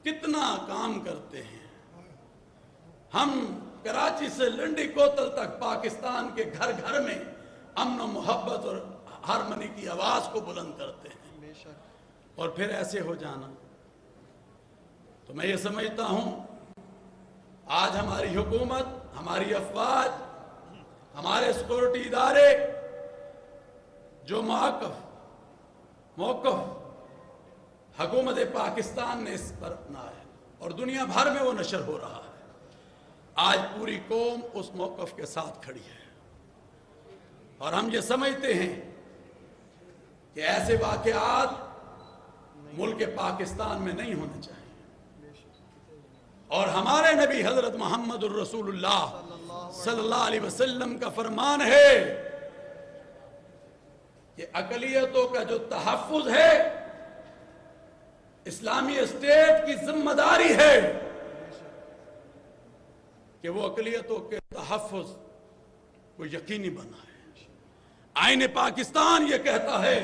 कितना काम करते हैं। हम कराची से लंडी कोतल तक पाकिस्तान के घर घर में अमन और मोहब्बत और हारमनी की आवाज को बुलंद करते हैं, और फिर ऐसे हो जाना। तो मैं ये समझता हूं आज हमारी हुकूमत, हमारी अफवाज, हमारे सिक्योरिटी इदारे जो मौक़िफ़ हुकूमत पाकिस्तान ने इस पर अपनाया है और दुनिया भर में वो नशर हो रहा है, आज पूरी कौम उस मौक़िफ़ के साथ खड़ी है। और हम ये समझते हैं कि ऐसे वाक़यात मुल्क पाकिस्तान में नहीं होने चाहिए। और हमारे नबी हज़रत मोहम्मद रसूलुल्लाह सल्लल्लाहु अलैहि वसल्लम का फरमान है कि अक़लियतों का जो तहफ़्फ़ुज़ है, इस्लामी स्टेट की जिम्मेदारी है कि वो अक़लियतों के तहफ़्फ़ुज़ को यकीनी बनाए। आईन पाकिस्तान ये कहता है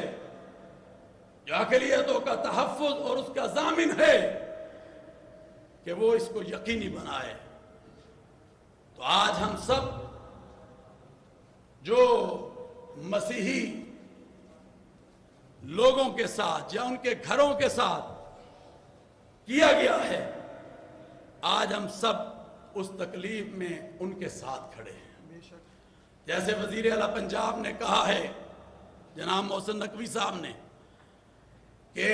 जो अक़लियतों का तहफ़्फ़ुज़ और उसका ज़ामिन है कि वो इसको यकीनी बनाए। तो आज हम सब जो मसीही लोगों के साथ या उनके घरों के साथ किया गया है, आज हम सब उस तकलीफ में उनके साथ खड़े हैं। जैसे वजीर आला पंजाब ने कहा है, जनाब मोहसिन नकवी साहब ने, कि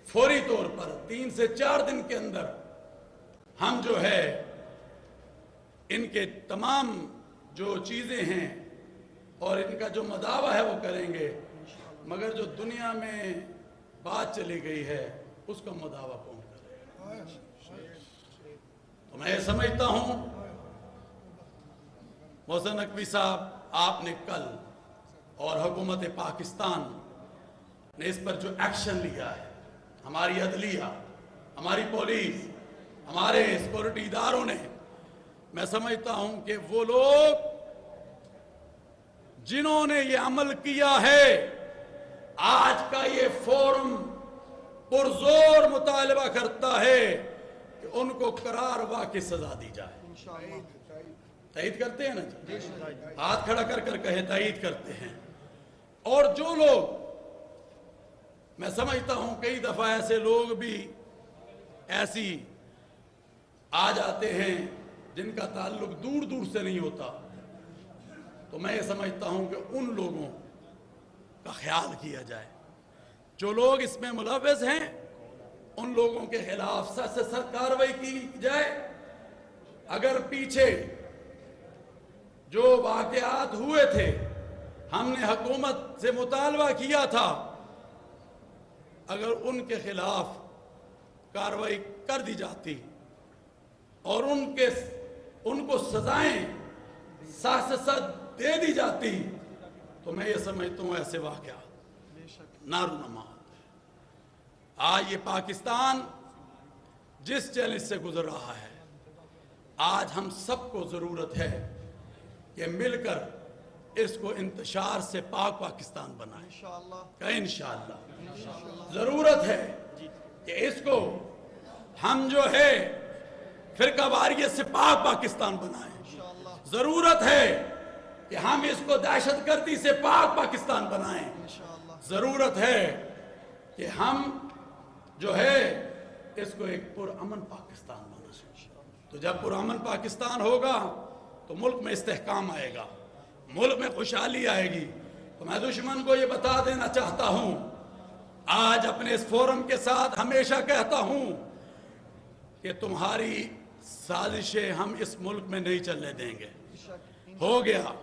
फौरी तौर पर 3 से 4 दिन के अंदर हम जो है इनके तमाम जो चीज़ें हैं और इनका जो मदावा है वो करेंगे, मगर जो दुनिया में बात चली गई है उसका मदावा कौन करे। तो मैं ये समझता हूँ मोहसिन नकवी साहब, आपने कल और हुकूमत पाकिस्तान ने इस पर जो एक्शन लिया है, हमारी अदलिया, हमारी पुलिस, हमारे सिक्योरिटी इदारों ने, मैं समझता हूं कि वो लोग जिन्होंने ये अमल किया है, आज का ये फोरम पुरजोर मुतालबा करता है कि उनको करार वाक़ई सजा दी जाए। तईद करते हैं ना जी? हाथ खड़ा कर कर कहे तईद करते हैं। और जो लोग, मैं समझता हूं कई दफा ऐसे लोग भी ऐसी आ जाते हैं जिनका ताल्लुक दूर दूर से नहीं होता, तो मैं ये समझता हूं कि उन लोगों का ख्याल किया जाए। जो लोग इसमें मुलव्वस हैं उन लोगों के खिलाफ सख्त से सख्त कार्रवाई की जाए। अगर पीछे जो वाक़यात हुए थे, हमने हुकूमत से मुतालबा किया था, अगर उनके खिलाफ कार्रवाई कर दी जाती और उनको सजाएं सख्त से सख्त दे दी जाती, तो मैं ये समझता हूँ ऐसे वाक़या नारूनमा होते। आज ये पाकिस्तान जिस चैलेंज से गुजर रहा है, आज हम सबको ज़रूरत है कि मिलकर इसको इंतशार से पाक पाकिस्तान बनाए। इंशाअल्लाह ज़रूरत है कि इसको हम जो है फिरका वारियत से पाक पाकिस्तान बनाएं। ज़रूरत है कि हम इसको दहशतगर्दी से पाक पाकिस्तान बनाएं। ज़रूरत है कि हम जो है इसको एक पुरअमन पाकिस्तान बनाएं। तो जब पुरअमन पाकिस्तान होगा तो मुल्क में इस्तेहकाम आएगा, मुल्क में खुशहाली आएगी। तो मैं दुश्मन को ये बता देना चाहता हूँ, आज अपने इस फोरम के साथ हमेशा कहता हूँ कि तुम्हारी साजिशें हम इस मुल्क में नहीं चलने देंगे। हो गया।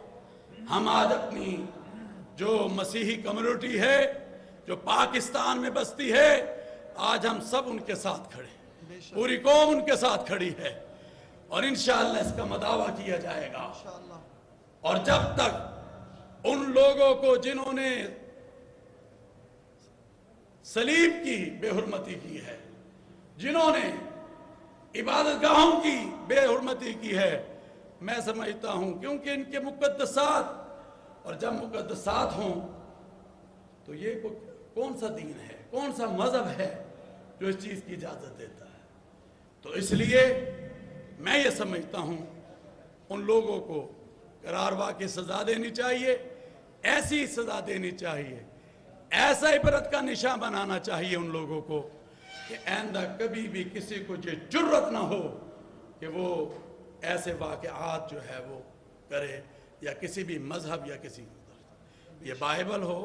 हम आज अपनी जो मसीही कम्युनिटी है जो पाकिस्तान में बसती है, आज हम सब उनके साथ खड़े, पूरी कौम उनके साथ खड़ी है और इंशाअल्लाह इसका मदावा किया जाएगा। और जब तक उन लोगों को जिन्होंने सलीब की बेहुरमती की है, जिन्होंने इबादत गाहों की बेहुरमती की है, मैं समझता हूं क्योंकि इनके मुकद्दसात, और जब मुकद्दसात हों तो ये कौन सा दीन है, कौन सा मजहब है जो इस चीज़ की इजाज़त देता है। तो इसलिए मैं ये समझता हूँ उन लोगों को करारवा की सज़ा देनी चाहिए, ऐसी सज़ा देनी चाहिए, ऐसा इबरत का निशान बनाना चाहिए उन लोगों को कि आइंदा कभी भी किसी को ये जुर्रत ना हो कि वो ऐसे वाक़यात जो है वो करे, या किसी भी मजहब या किसी ये बाइबल हो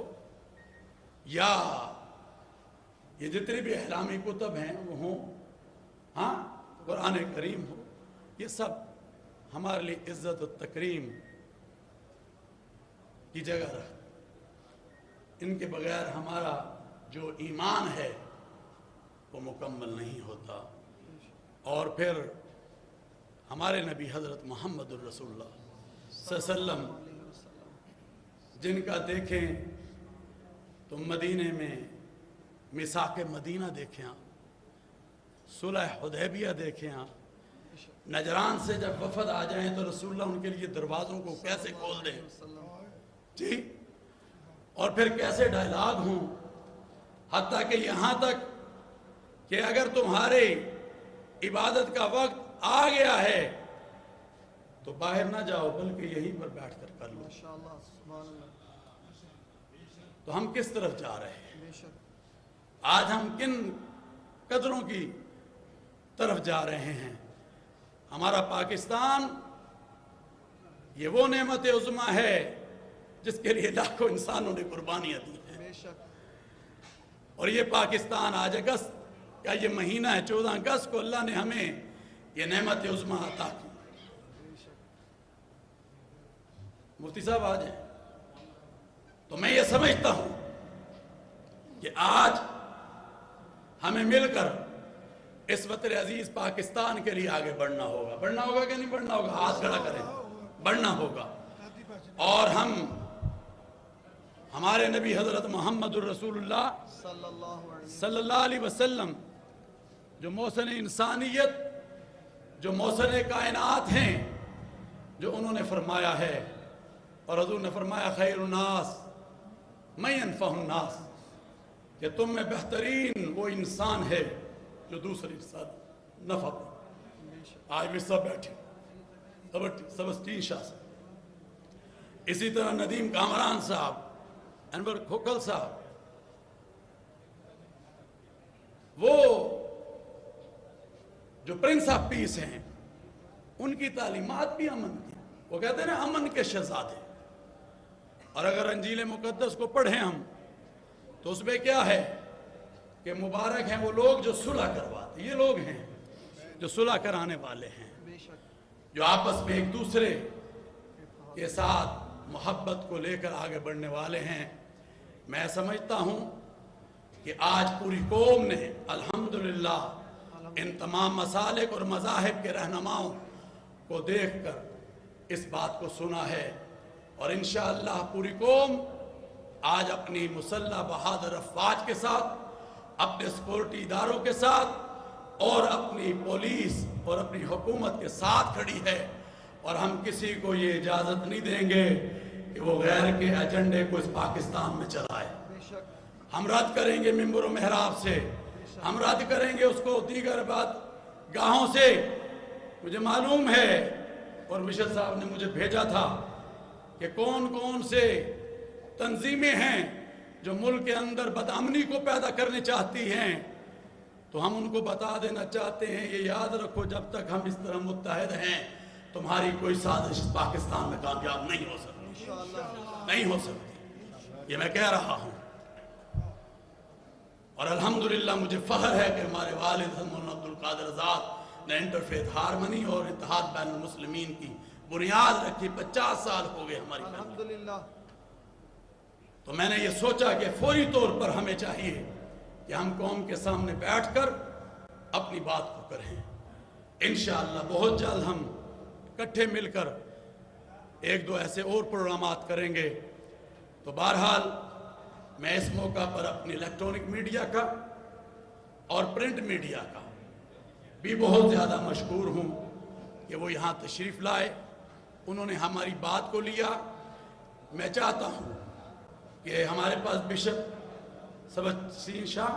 या ये जितने भी इस्लामी कुतब हैं वो हों, हाँ, कुरान करीम हो, ये सब हमारे लिए इज़्ज़त और तकरीम की जगह रख। इनके बगैर हमारा जो ईमान है वो मुकम्मल नहीं होता। और फिर हमारे नबी हज़रत मुहम्मदुर रसूलुल्लाह सल्लल्लाहु अलैहि वसल्लम जिनका देखें तो मदीने में मिसाक मदीना देखें आप, सुलह हुदैबिया देखें आप, नजरान से जब वफद आ जाएं तो रसूलुल्लाह उनके लिए दरवाज़ों को कैसे खोल दें जी, और फिर कैसे डायलॉग हों, हत्ता कि यहाँ तक कि अगर तुम्हारे इबादत का वक्त आ गया है तो बाहर ना जाओ बल्कि यहीं पर बैठकर कर लो। तो हम किस तरफ जा रहे हैं? आज हम किन कदरों की तरफ जा रहे हैं? हमारा पाकिस्तान ये वो नेमत उज़्मा है जिसके लिए लाखों इंसानों ने कुर्बानियां दी हैं। और ये पाकिस्तान आज अगस्त का ये महीना है, 14 अगस्त को अल्लाह ने हमें ये नेमत उज़्मा अता की। मुफ्ती साहब आ जाए। तो मैं ये समझता हूं कि आज हमें मिलकर इस वतन अजीज पाकिस्तान के लिए आगे बढ़ना होगा। बढ़ना होगा कि नहीं बढ़ना होगा? हाथ खड़ा करें, बढ़ना होगा। और हम हमारे नबी हजरत मोहम्मदुर रसूलुल्लाह सल्लल्लाहु अलैहि वसल्लम जो मौसन इंसानियत, जो मौसन कायनात हैं, जो उन्होंने फरमाया है, और हजूर ने फरमाया खैरुन्नास मैं अनफअहुन्नास, कि तुम में बेहतरीन वो इंसान है जो दूसरे इंसान नफा दे। आज भी सब बैठे सबस्टीन शाह साहब, इसी तरह नदीम कामरान साहब, अनवर खोखल साहब, वो जो प्रिंस ऑफ पीस हैं उनकी तालीमात भी अमन की। वो कहते हैं ना अमन के शहजादे। और अगर अंजील मुकद्दस को पढ़ें हम तो उसमें क्या है कि मुबारक हैं वो लोग जो सुलह करवाते। ये लोग हैं जो सुलह कराने वाले हैं, जो आपस में एक दूसरे के साथ मोहब्बत को लेकर आगे बढ़ने वाले हैं। मैं समझता हूँ कि आज पूरी कौम ने अल्हम्दुलिल्लाह इन तमाम मसालिक और मज़ाहिब के रहनुमाओं को देखकर इस बात को सुना है, और इंशाअल्लाह पूरी कौम आज अपनी मुसल्लह बहादुर अफवाज के साथ, अपने सिक्योरिटी इदारों के साथ और अपनी पुलिस और अपनी हुकूमत के साथ खड़ी है। और हम किसी को ये इजाज़त नहीं देंगे कि वो गैर के एजेंडे को इस पाकिस्तान में चलाए। हम रद्द करेंगे मिंबर मेहराब से, हम रद्द करेंगे उसको दीगर बात गाहों से। मुझे मालूम है और मिशल साहब ने मुझे भेजा था कि कौन कौन से तंजीमें हैं जो मुल्क के अंदर बदअमनी को पैदा करने चाहती हैं। तो हम उनको बता देना चाहते हैं, ये याद रखो जब तक हम इस तरह मुत्तहद हैं तुम्हारी कोई साजिश पाकिस्तान में कामयाब नहीं हो सकती, नहीं हो सकती। ये मैं कह रहा हूँ। और अल्हम्दुलिल्लाह मुझे फख्र है कि हमारे वालिद मौलाना अब्दुल कादिर आज़ाद ने इंटरफेथ हारमनी और इत्तेहाद बैनुल मुस्लिमीन की बुनियाद रखी। 50 साल हो गए हमारी अल्हम्दुलिल्लाह। तो मैंने ये सोचा कि फौरी तौर पर हमें चाहिए कि हम कौम के सामने बैठकर अपनी बात को करें। इंशाअल्लाह बहुत जल्द हम इकट्ठे मिलकर एक दो ऐसे और प्रोग्रामात करेंगे। तो बहरहाल मैं इस मौका पर अपनी इलेक्ट्रॉनिक मीडिया का और प्रिंट मीडिया का भी बहुत ज़्यादा मशकूर हूँ कि वो यहाँ तशरीफ़ लाए, उन्होंने हमारी बात को लिया। मैं चाहता हूँ कि हमारे पास बिशप सबस्टीन शाह